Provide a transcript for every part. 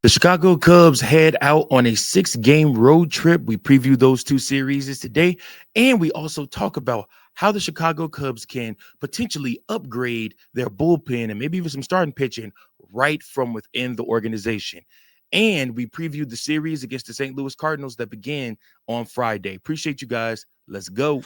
The Chicago Cubs head out on a 6-game road trip. We preview those two series today, and we also talk about how the Chicago Cubs can potentially upgrade their bullpen and maybe even some starting pitching right from within the organization. And we previewed the series against the St. Louis Cardinals that began on Friday. Appreciate you guys. Let's go.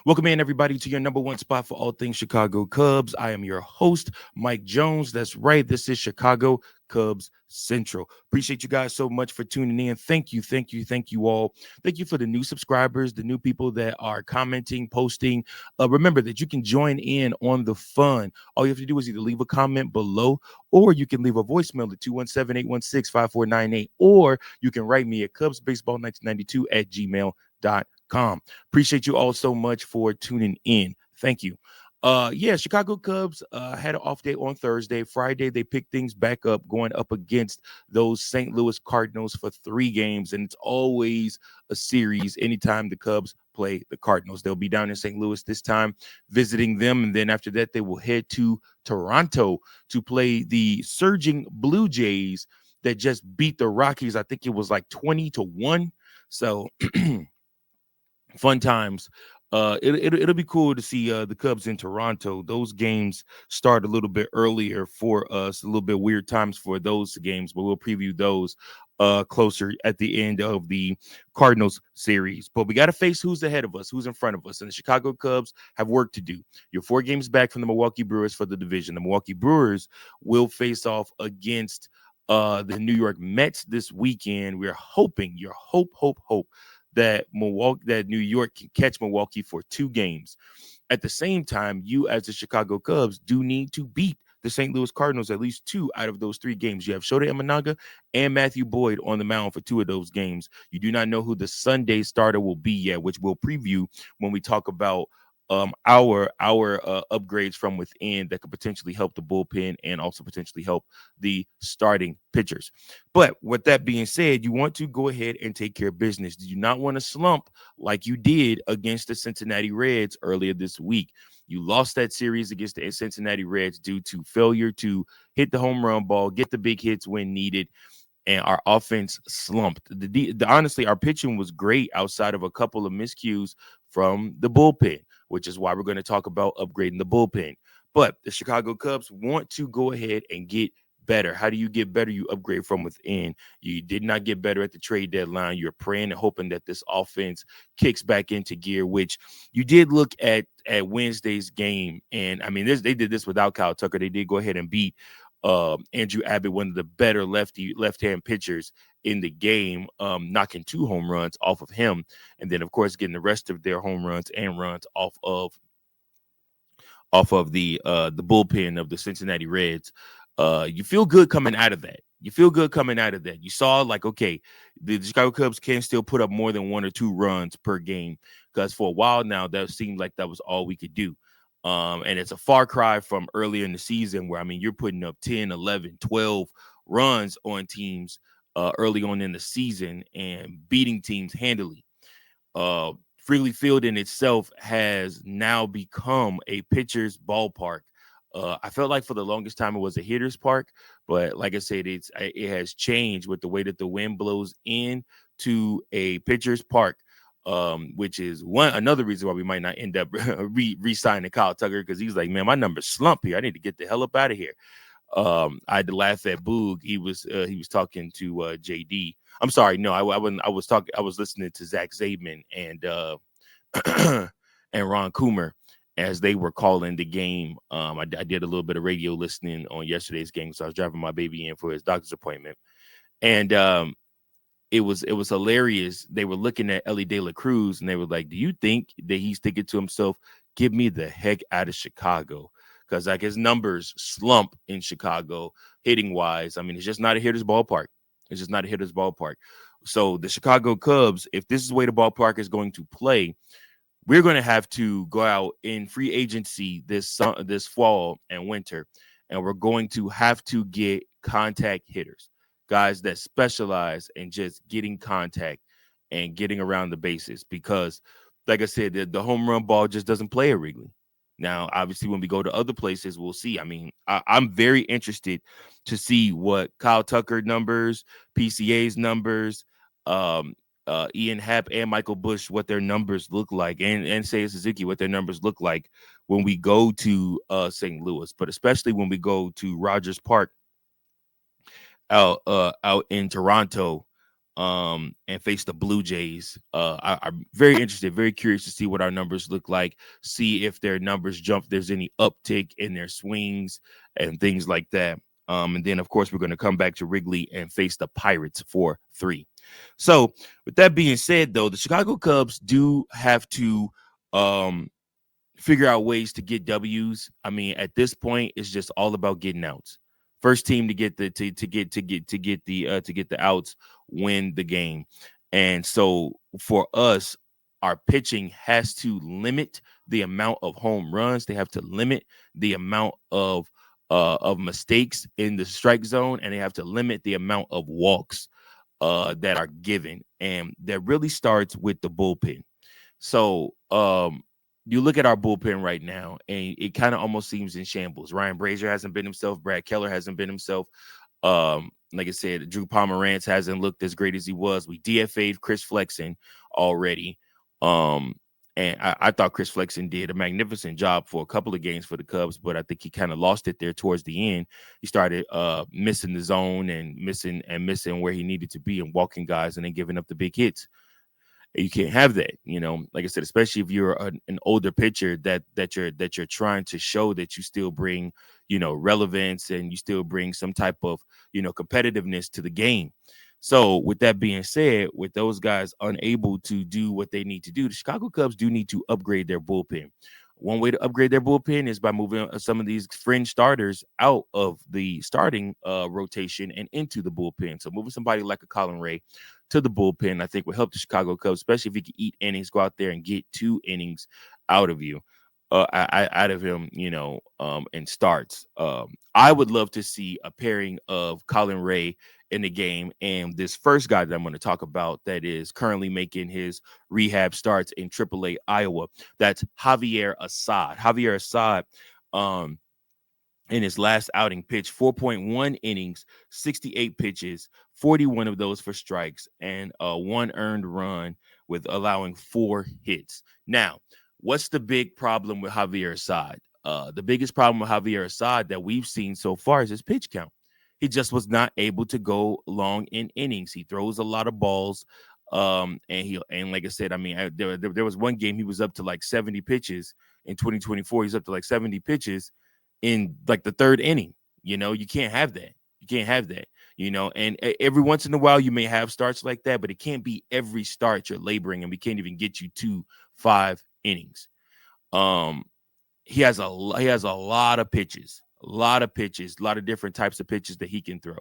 Welcome in, everybody, to your number one spot for all things Chicago Cubs. I am your host, Mike Jones. That's right. This is Chicago Cubs Central. Appreciate you guys so much for tuning in. Thank you all. Thank you for the new subscribers, the new people that are commenting, posting. Remember that you can join in on the fun. All you have to do is either leave a comment below, or you can leave a voicemail at 217-816-5498, or you can write me at cubsbaseball1992@gmail.com. Appreciate you all so much for tuning in. Thank you. Chicago Cubs had an off day on Thursday. Friday, they picked things back up, going up against those St. Louis Cardinals for 3 games. And it's always a series anytime the Cubs play the Cardinals. They'll be down in St. Louis this time, visiting them. And then after that, they will head to Toronto to play the surging Blue Jays that just beat the Rockies. I think it was like 20-1. So fun times. It'll be cool to see the Cubs in Toronto. Those games start a little bit earlier for us, a little bit weird times for those games, but we'll preview those closer at the end of the Cardinals series. But we got to face who's ahead of us, who's in front of us, and the Chicago Cubs have work to do. You're 4 games back from the Milwaukee Brewers for the division. The Milwaukee Brewers will face off against the New York Mets this weekend. We're hoping, hope that New York can catch Milwaukee for 2 games. At the same time, you as the Chicago Cubs do need to beat the St. Louis Cardinals at least 2 out of those 3 games. You have Shota Imanaga and Matthew Boyd on the mound for 2 of those games. You do not know who the Sunday starter will be yet, which we'll preview when we talk about our upgrades from within that could potentially help the bullpen and also potentially help the starting pitchers. But with that being said, you want to go ahead and take care of business. Do you not want to slump like you did against the Cincinnati Reds earlier this week? You lost that series against the Cincinnati Reds due to failure to hit the home run ball, get the big hits when needed, and our offense slumped. Honestly, our pitching was great outside of a couple of miscues from the bullpen, which is why we're going to talk about upgrading the bullpen. But the Chicago Cubs want to go ahead and get better. How do you get better? You upgrade from within. You did not get better at the trade deadline. You're praying and hoping that this offense kicks back into gear, which you did look at Wednesday's game. And I mean, they did this without Kyle Tucker. They did go ahead and beat Andrew Abbott, one of the better left-hand pitchers in the game, knocking 2 home runs off of him, and then of course getting the rest of their home runs and runs off of the bullpen of the Cincinnati Reds. You feel good coming out of that. You saw like, okay, the Chicago Cubs can still put up more than 1 or 2 runs per game, because for a while now that seemed like that was all we could do. And it's a far cry from earlier in the season where, I mean, you're putting up 10, 11, 12 runs on teams early on in the season and beating teams handily. Wrigley Field in itself has now become a pitcher's ballpark. I felt like for the longest time it was a hitter's park, but like I said, it has changed with the way that the wind blows in to a pitcher's park. Which is another reason why we might not end up re-signing Kyle Tucker, because he's like, man, my number's slump here. I need to get the hell up out of here. I had to laugh at Boog. He was talking to JD. I'm sorry, no, I wasn't. I was listening to Zach Zabin and and Ron Coomer as they were calling the game. I did a little bit of radio listening on yesterday's game, so I was driving my baby in for his doctor's appointment, and it was hilarious. They were looking at Ellie De La Cruz and they were like, do you think that he's thinking to himself, get me the heck out of Chicago? Because like his numbers slump in Chicago hitting wise. I mean, it's just not a hitter's ballpark. So the Chicago Cubs, if this is the way the ballpark is going to play, we're going to have to go out in free agency this fall and winter, and we're going to have to get contact hitters, guys that specialize in just getting contact and getting around the bases. Because, like I said, the home run ball just doesn't play at Wrigley. Now, obviously, when we go to other places, we'll see. I mean, I'm very interested to see what Kyle Tucker numbers, PCA's numbers, um, Ian Happ and Michael Bush, what their numbers look like, and Seiya Suzuki, what their numbers look like when we go to St. Louis, but especially when we go to Rogers Park out in Toronto, and face the Blue Jays. I'm very interested, very curious to see what our numbers look like, see if their numbers jump, if there's any uptick in their swings and things like that. And then, of course, we're going to come back to Wrigley and face the Pirates for 3. So, with that being said, though, the Chicago Cubs do have to um, figure out ways to get W's. I mean, at this point, it's just all about getting outs. First team to get the to get the outs win the game. And so for us, our pitching has to limit the amount of home runs. They have to limit the amount of mistakes in the strike zone, and they have to limit the amount of walks that are given. And that really starts with the bullpen. So you look at our bullpen right now, and it kind of almost seems in shambles. Ryan Brazier hasn't been himself. Brad Keller hasn't been himself. Like I said, Drew Pomerantz hasn't looked as great as he was. We DFA'd Chris Flexen already. Um, and I thought Chris Flexen did a magnificent job for a couple of games for the Cubs, but I think he kind of lost it there towards the end. He started missing the zone and missing where he needed to be and walking guys and then giving up the big hits. You can't have that, like I said, especially if you're an older pitcher that you're trying to show that you still bring, relevance, and you still bring some type of, competitiveness to the game. So with that being said, with those guys unable to do what they need to do, the Chicago Cubs do need to upgrade their bullpen. One way to upgrade their bullpen is by moving some of these fringe starters out of the starting rotation and into the bullpen. So moving somebody like a Colin Ray to the bullpen, I think, will help the Chicago Cubs, especially if he can eat innings, go out there and get 2 innings out of you, out of him, and starts. I would love to see a pairing of Colin Ray in the game and this first guy that I'm going to talk about that is currently making his rehab starts in AAA Iowa. That's Javier Assad. Javier Assad, in his last outing, pitched 4.1 innings, 68 pitches, 41 of those for strikes, and 1 earned run with allowing 4 hits. Now, what's the big problem with Javier Assad? The biggest problem with Javier Assad that we've seen so far is his pitch count. He just was not able to go long in innings. He throws a lot of balls. And like I said, I mean, there was one game he was up to like 70 pitches in 2024. He's up to like 70 pitches in like the 3rd inning. You can't have that. You can't have that. And every once in a while you may have starts like that, but it can't be every start you're laboring, and we can't even get you to 5 innings. He has a lot of pitches, a lot of different types of pitches that he can throw.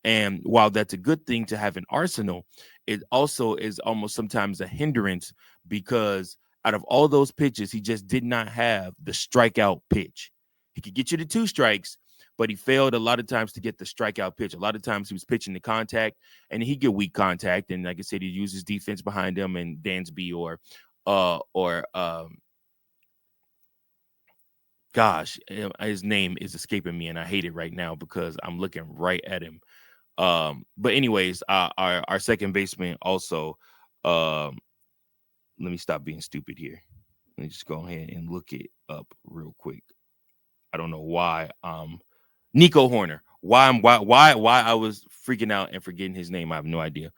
And while that's a good thing to have an arsenal, it also is almost sometimes a hindrance because out of all those pitches, he just did not have the strikeout pitch. He could get you to 2 strikes, but he failed a lot of times to get the strikeout pitch. A lot of times he was pitching the contact, and he'd get weak contact. And like I said, he uses defense behind him and Dansby gosh, his name is escaping me, and I hate it right now because I'm looking right at him. But anyways, our second baseman also. Let me stop being stupid here. Let me just go ahead and look it up real quick. I don't know why. Nico Horner. Why I was freaking out and forgetting his name. I have no idea.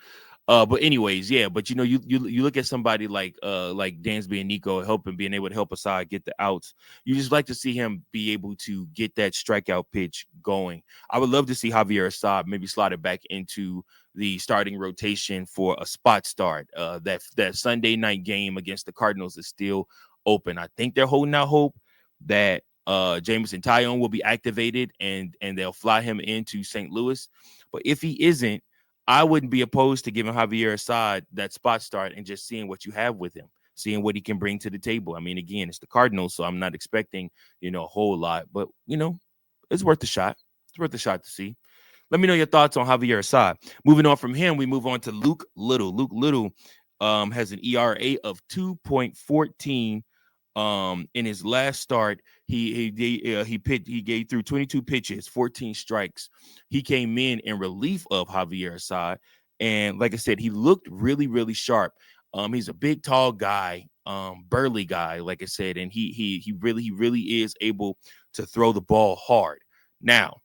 But anyways, yeah. But you look at somebody like Dansby and Nico being able to help Assad get the outs. You just like to see him be able to get that strikeout pitch going. I would love to see Javier Assad maybe slot it back into the starting rotation for a spot start. That Sunday night game against the Cardinals is still open. I think they're holding out hope that Jameson Taillon will be activated and they'll fly him into St. Louis. But if he isn't, I wouldn't be opposed to giving Javier Assad that spot start and just seeing what you have with him. seeing what he can bring to the table. I mean, again, it's the Cardinals, so I'm not expecting, a whole lot, but it's worth a shot. It's worth a shot to see. Let me know your thoughts on Javier Assad. Moving on from him, we move on to Luke Little. Luke Little has an ERA of 2.14. In his last start, he gave through 22 pitches, 14 strikes. He came in relief of Javier Assad, and like I said, he looked really, really sharp. He's a big, tall guy, burly guy, like I said, and he really is able to throw the ball hard. Now,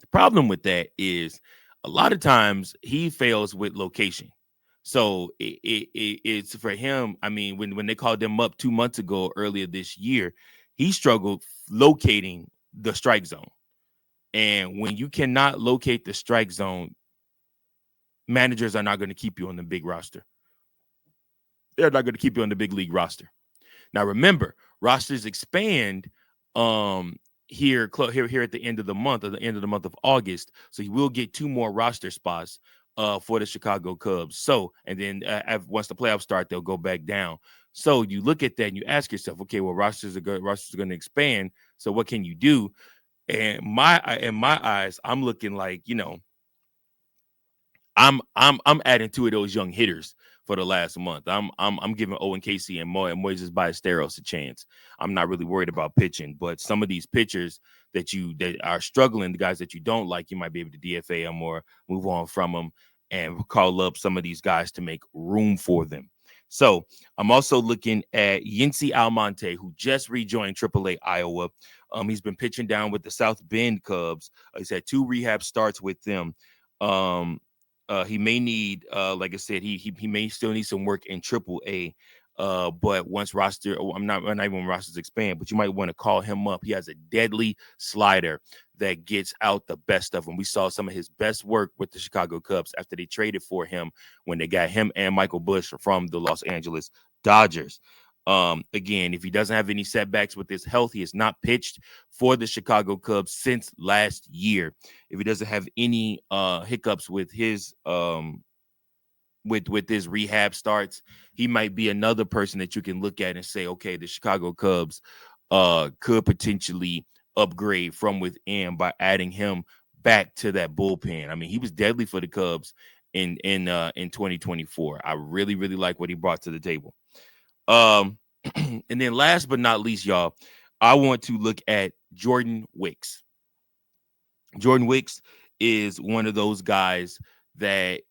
the problem with that is a lot of times he fails with location. So it's for him. I mean, when they called him up 2 months ago, earlier this year, he struggled locating the strike zone. And when you cannot locate the strike zone, managers are not going to keep you on the big roster. They're not going to keep you on the big league roster. Now, remember, rosters expand here at the end of the month, or the end of the month of August. So you will get 2 more roster spots for the Chicago Cubs. So, and then once the playoffs start, they'll go back down. So you look at that and you ask yourself, okay, well, rosters are going to expand. So what can you do? And in my eyes, I'm looking like, I'm adding 2 of those young hitters for the last month. I'm giving Owen Casey and Moises Ballesteros a chance. I'm not really worried about pitching, but some of these pitchers that are struggling, the guys that you don't like, you might be able to DFA them or move on from them and call up some of these guys to make room for them. So I'm also looking at Yency Almonte, who just rejoined AAA Iowa. He's been pitching down with the South Bend Cubs. He's had 2 rehab starts with them. He may need, like I said, he may still need some work in AAA. But once I'm not even when rosters expand, but you might want to call him up. He has a deadly slider that gets out the best of him. We saw some of his best work with the Chicago Cubs after they traded for him when they got him and Michael Busch from the Los Angeles Dodgers. Again, if he doesn't have any setbacks with his health, he has not pitched for the Chicago Cubs since last year. If he doesn't have any hiccups with his with his rehab starts, he might be another person that you can look at and say, okay, the Chicago Cubs could potentially upgrade from within by adding him back to that bullpen. I mean, he was deadly for the Cubs in 2024. I really, really like what he brought to the table. And then last but not least, y'all, I want to look at Jordan Wicks. Jordan Wicks is one of those guys that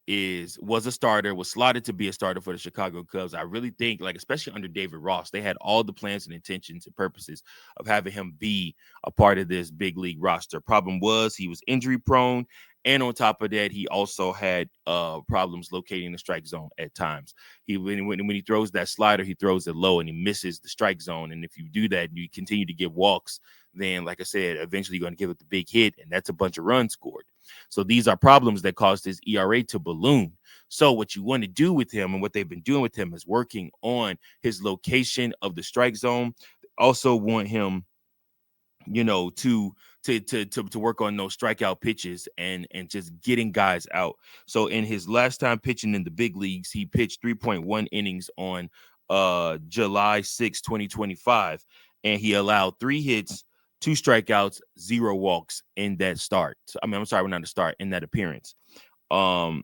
was a starter, was slotted to be a starter for the Chicago Cubs. I really think, like, especially under David Ross, they had all the plans and intentions and purposes of having him be a part of this big league roster. Problem was he was injury prone. And on top of that, he also had problems locating the strike zone at times. When he throws that slider, he throws it low and he misses the strike zone. And if you do that, you continue to get walks, then, like I said, eventually you're going to give it the big hit, and that's a bunch of runs scored. So these are problems that caused his ERA to balloon. So what you want to do with him, and what they've been doing with him, is working on his location of the strike zone. They also want him, to work on those strikeout pitches and just getting guys out. So in his last time pitching in the big leagues, he pitched 3.1 innings on July 6, 2025, and he allowed 3 hits, 2 strikeouts, 0 walks in that start. I'm sorry, not the start, in that appearance.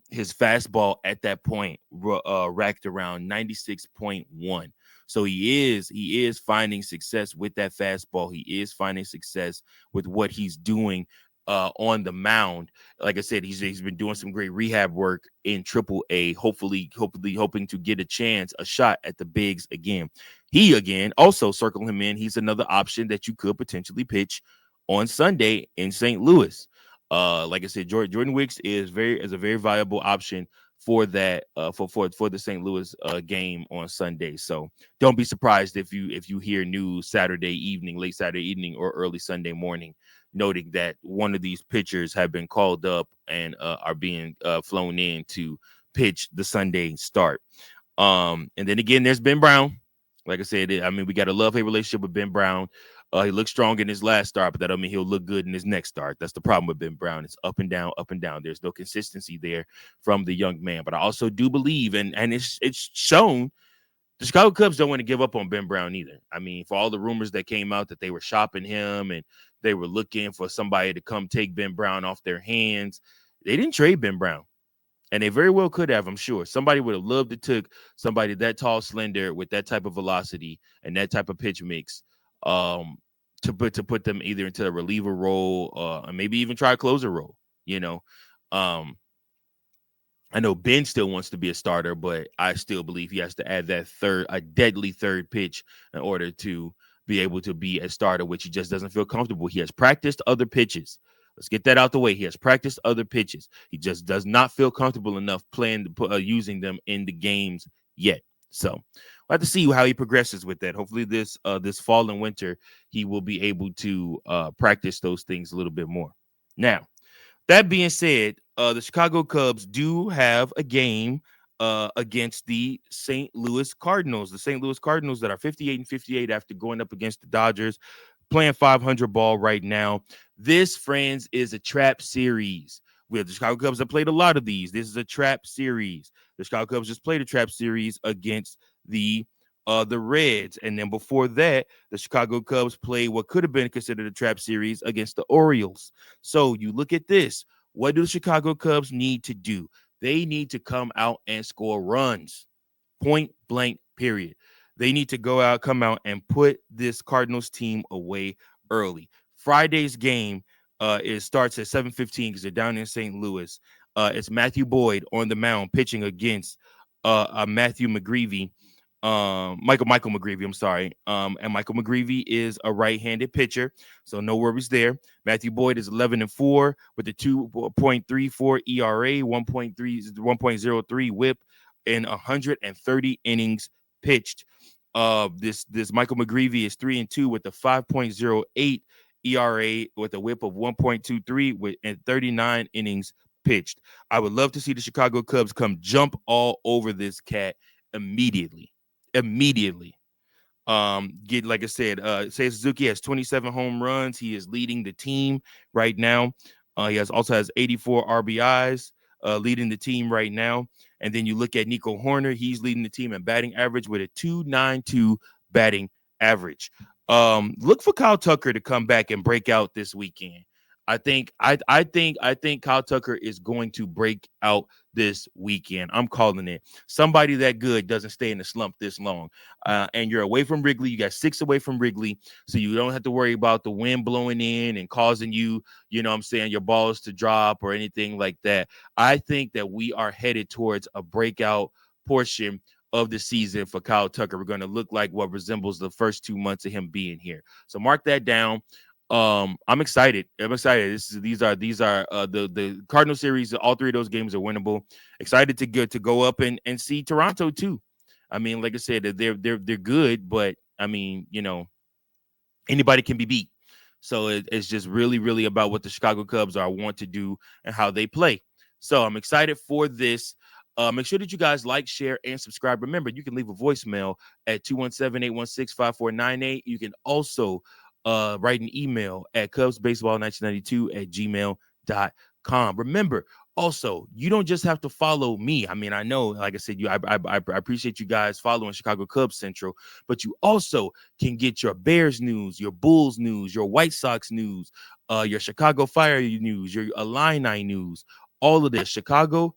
His fastball at that point racked around 96.1. So he is finding success with that fastball. He is finding success with what he's doing on the mound. Like I said, he's been doing some great rehab work in AAA, hopefully hoping to get a shot at the bigs again. Also circle him in. He's another option that you could potentially pitch on Sunday in St. Louis. Like I said, Jordan Wicks is a very viable option for that for the St. Louis game on Sunday. So don't be surprised if you hear news late Saturday evening or early Sunday morning, noting that one of these pitchers have been called up and are being flown in to pitch the Sunday start. And then again, there's Ben Brown. Like I said, we got a love-hate relationship with Ben Brown. He looked strong in his last start, but that don't mean he'll look good in his next start. That's the problem with Ben Brown. It's up and down, up and down. There's no consistency there from the young man. But I also do believe, and it's shown the Chicago Cubs don't want to give up on Ben Brown either. I mean, for all the rumors that came out that they were shopping him and they were looking for somebody to come take Ben Brown off their hands, they didn't trade Ben Brown. And they very well could have, I'm sure. Somebody would have loved to took somebody that tall, slender, with that type of velocity and that type of pitch mix, to put them either into a reliever role, and maybe even try a closer role. I know Ben still wants to be a starter, but I still believe he has to add that a deadly third pitch in order to be able to be a starter, which he just doesn't feel comfortable. He has practiced other pitches. Let's get that out the way. He has practiced other pitches. He just does not feel comfortable enough using them in the games yet. So we'll have to see how he progresses with that. Hopefully this fall and winter, he will be able to practice those things a little bit more. Now, that being said, the Chicago Cubs do have a game against the St. Louis Cardinals. The St. Louis Cardinals that are 58-58 after going up against the Dodgers, playing 500 ball right now. This, friends, is a trap series. The Chicago Cubs have played a lot of these. This is a trap series. The Chicago Cubs just played a trap series against the Reds. And then before that, the Chicago Cubs played what could have been considered a trap series against the Orioles. So you look at this. What do the Chicago Cubs need to do? They need to come out and score runs. Point blank, period. They need to come out and put this Cardinals team away early. Friday's game starts at 7:15 because they're down in St. Louis. It's Matthew Boyd on the mound pitching against Matthew McGreevy. Michael McGreevy, I'm sorry. And Michael McGreevy is a right-handed pitcher, so no worries there. Matthew Boyd is 11-4 with a 2.34 ERA, 1.03 WHIP, and 130 innings pitched. This Michael McGreevy is 3-2 with a 5.08 ERA with a WHIP of 1.23 and 39 innings pitched. I would love to see the Chicago Cubs come jump all over this cat immediately. Like I said, Seiya Suzuki has 27 home runs. He is leading the team right now. He also has 84 RBIs, leading the team right now. And then you look at Nico Horner, he's leading the team in batting average with a 2.92 batting average. Look for Kyle Tucker to come back and break out this weekend. I think Kyle Tucker is going to break out this weekend. I'm calling it. Somebody that good doesn't stay in the slump this long. And you're away from Wrigley. You got 6 away from Wrigley, so you don't have to worry about the wind blowing in and causing you, your balls to drop or anything like that. I think that we are headed towards a breakout portion of the season for Kyle Tucker. We're going to look like what resembles the first 2 months of him being here. So mark that down. I'm excited. These are the Cardinal series. All 3 of those games are winnable. Excited to go up and see Toronto too. I mean, like I said, they're good, but I mean, anybody can be beat. So it's just really, really about what the Chicago Cubs want to do and how they play. So I'm excited for this. Make sure that you guys like, share, and subscribe. Remember, you can leave a voicemail at 217-816-5498. You can also write an email at cubsbaseball1992@gmail.com. Remember, also, you don't just have to follow me. I mean, I know, like I said, I appreciate you guys following Chicago Cubs Central, but you also can get your Bears news, your Bulls news, your White Sox news, your Chicago Fire news, your Illini news, all of this. Chicago,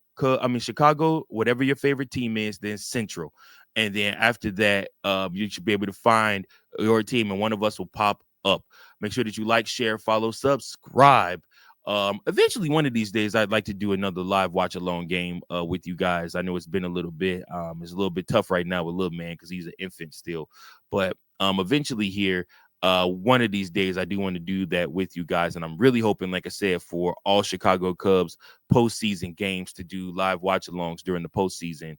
whatever your favorite team is, then Central. And then after that, you should be able to find your team, and one of us will pop up. Make sure that you like, share, follow, subscribe. Eventually, one of these days, I'd like to do another live watch along game with you guys. I know it's been a little bit, it's a little bit tough right now with little man because he's an infant still. But eventually here, one of these days, I do want to do that with you guys. And I'm really hoping, like I said, for all Chicago Cubs postseason games to do live watch alongs during the postseason.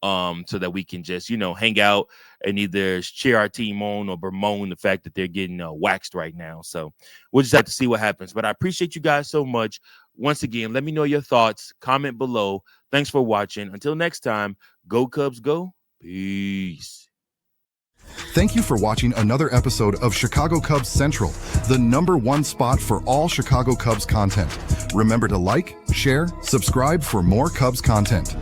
So that we can just, hang out and either cheer our team on or bemoan the fact that they're getting waxed right now. So we'll just have to see what happens. But I appreciate you guys so much. Once again, let me know your thoughts. Comment below. Thanks for watching. Until next time, go Cubs, go. Peace. Thank you for watching another episode of Chicago Cubs Central, the #1 spot for all Chicago Cubs content. Remember to like, share, subscribe for more Cubs content.